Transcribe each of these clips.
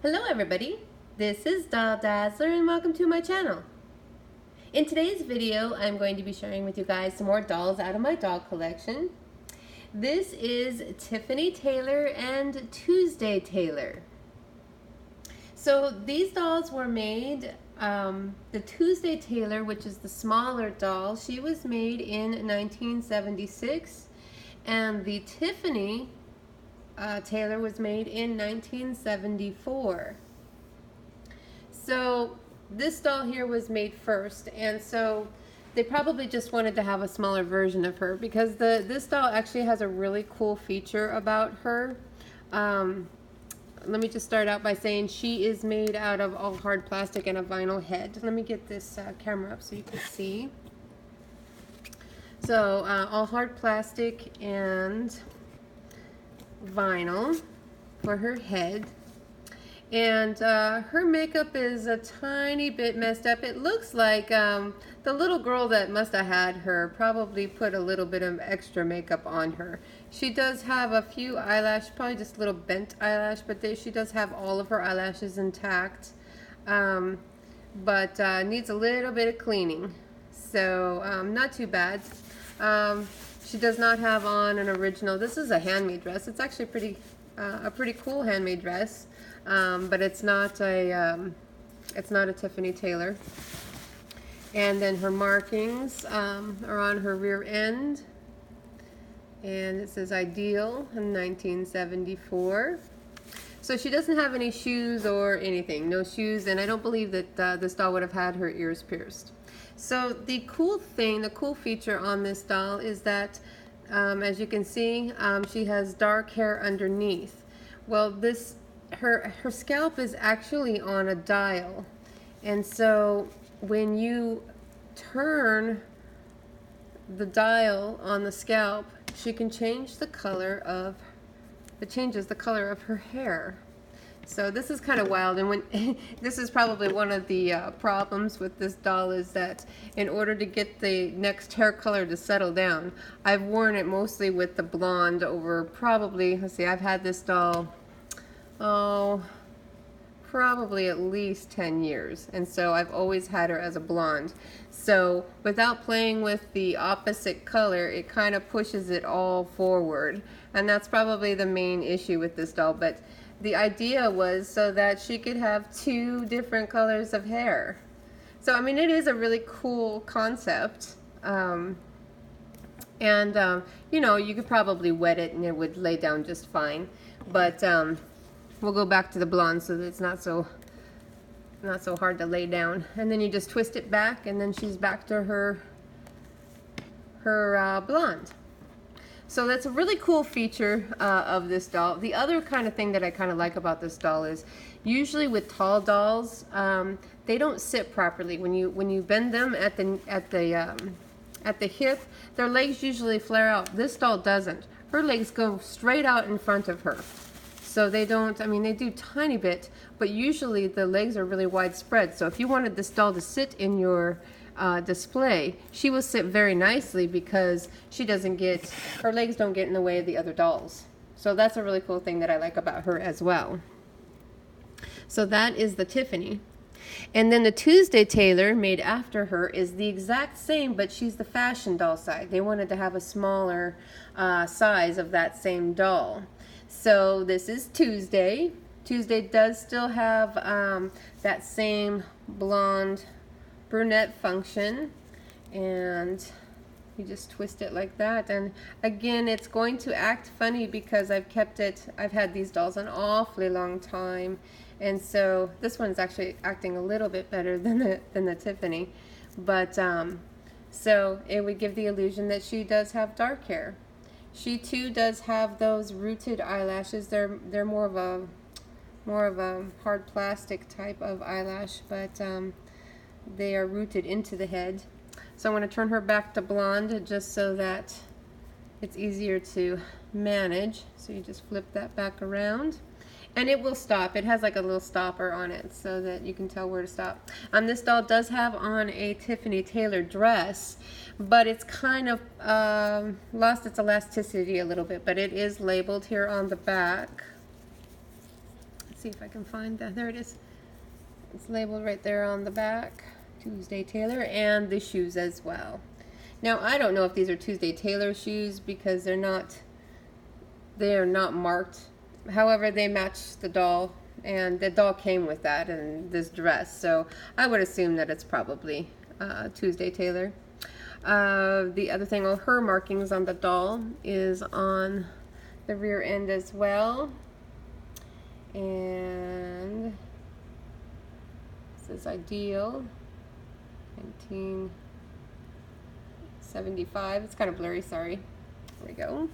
Hello everybody, this is Doll Dazzler and welcome to my channel. In today's video, I'm going to be sharing with you guys some more dolls out of my doll collection. This is Tiffany Taylor and Tuesday Taylor. So these dolls were made, the Tuesday Taylor, which is the smaller doll, she was made in 1976, and the Tiffany Taylor was made in 1974. So this doll here was made first, and so they probably just wanted to have a smaller version of her because this doll actually has a really cool feature about her. Let me just start out by saying she is made out of all hard plastic and a vinyl head. Let me get this camera up so you can see. So all hard plastic and vinyl for her head, and her makeup is a tiny bit messed up. It looks like the little girl that must have had her probably put a little bit of extra makeup on her. She does have a few eyelash, probably just a little bent eyelash, but she does have all of her eyelashes intact, but needs a little bit of cleaning, so not too bad. She does not have on an original. This is a handmade dress. It's actually a pretty cool handmade dress, but it's not a Tiffany Taylor. And then her markings are on her rear end, and it says Ideal in 1974. So she doesn't have any shoes or anything, no shoes, and I don't believe that this doll would have had her ears pierced. So the cool feature on this doll is that, as you can see, she has dark hair underneath. Well, her scalp is actually on a dial, and so when you turn the dial on the scalp, she can change the color of, it changes the color of her hair. So this is kind of wild, and this is probably one of the problems with this doll is that in order to get the next hair color to settle down, I've worn it mostly with the blonde over probably, let's see, I've had this doll, probably at least 10 years, and so I've always had her as a blonde. So without playing with the opposite color, it kind of pushes it all forward, and that's probably the main issue with this doll. But the idea was so that she could have two different colors of hair. So I mean, it is a really cool concept, and you know, you could probably wet it and it would lay down just fine, but we'll go back to the blonde so that it's not so hard to lay down. And then you just twist it back, and then she's back to her blonde. So that's a really cool feature of this doll. The other kind of thing that I kind of like about this doll is usually with tall dolls, they don't sit properly. When you bend them at the hip, their legs usually flare out. This doll doesn't. Her legs go straight out in front of her. So they don't, I mean, they do tiny bit, but usually the legs are really widespread. So if you wanted this doll to sit in your display, she will sit very nicely because her legs don't get in the way of the other dolls. So that's a really cool thing that I like about her as well. So that is the Tiffany. And then the Tuesday Taylor, made after her, is the exact same, but she's the fashion doll side. They wanted to have a smaller size of that same doll. So this is Tuesday. Tuesday does still have that same blonde brunette function, and you just twist it like that, and again it's going to act funny because I've had these dolls an awfully long time, and so this one's actually acting a little bit better than the Tiffany, but so it would give the illusion that she does have dark hair. She too does have those rooted eyelashes. They're more of a hard plastic type of eyelash, but they are rooted into the head. So I'm going to turn her back to blonde just so that it's easier to manage. So you just flip that back around, and it will stop. It has like a little stopper on it so that you can tell where to stop. This doll does have on a Tiffany Taylor dress, but it's kind of lost its elasticity a little bit, but it is labeled here on the back. see if I can find that. There it is. It's labeled right there on the back, Tuesday Tailor, and the shoes as well. Now I don't know if these are Tuesday Tailor shoes because they are not marked. However, they match the doll, and the doll came with that and this dress, so I would assume that it's probably Tuesday Tailor. The other thing, her markings on the doll is on the rear end as well, and this is Ideal 1975. It's kind of blurry, sorry. There we go.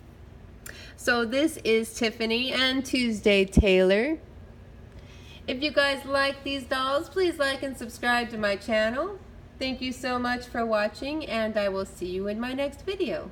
So this is Tiffany and Tuesday Tailor. If you guys like these dolls, please like and subscribe to my channel. Thank you so much for watching, and I will see you in my next video.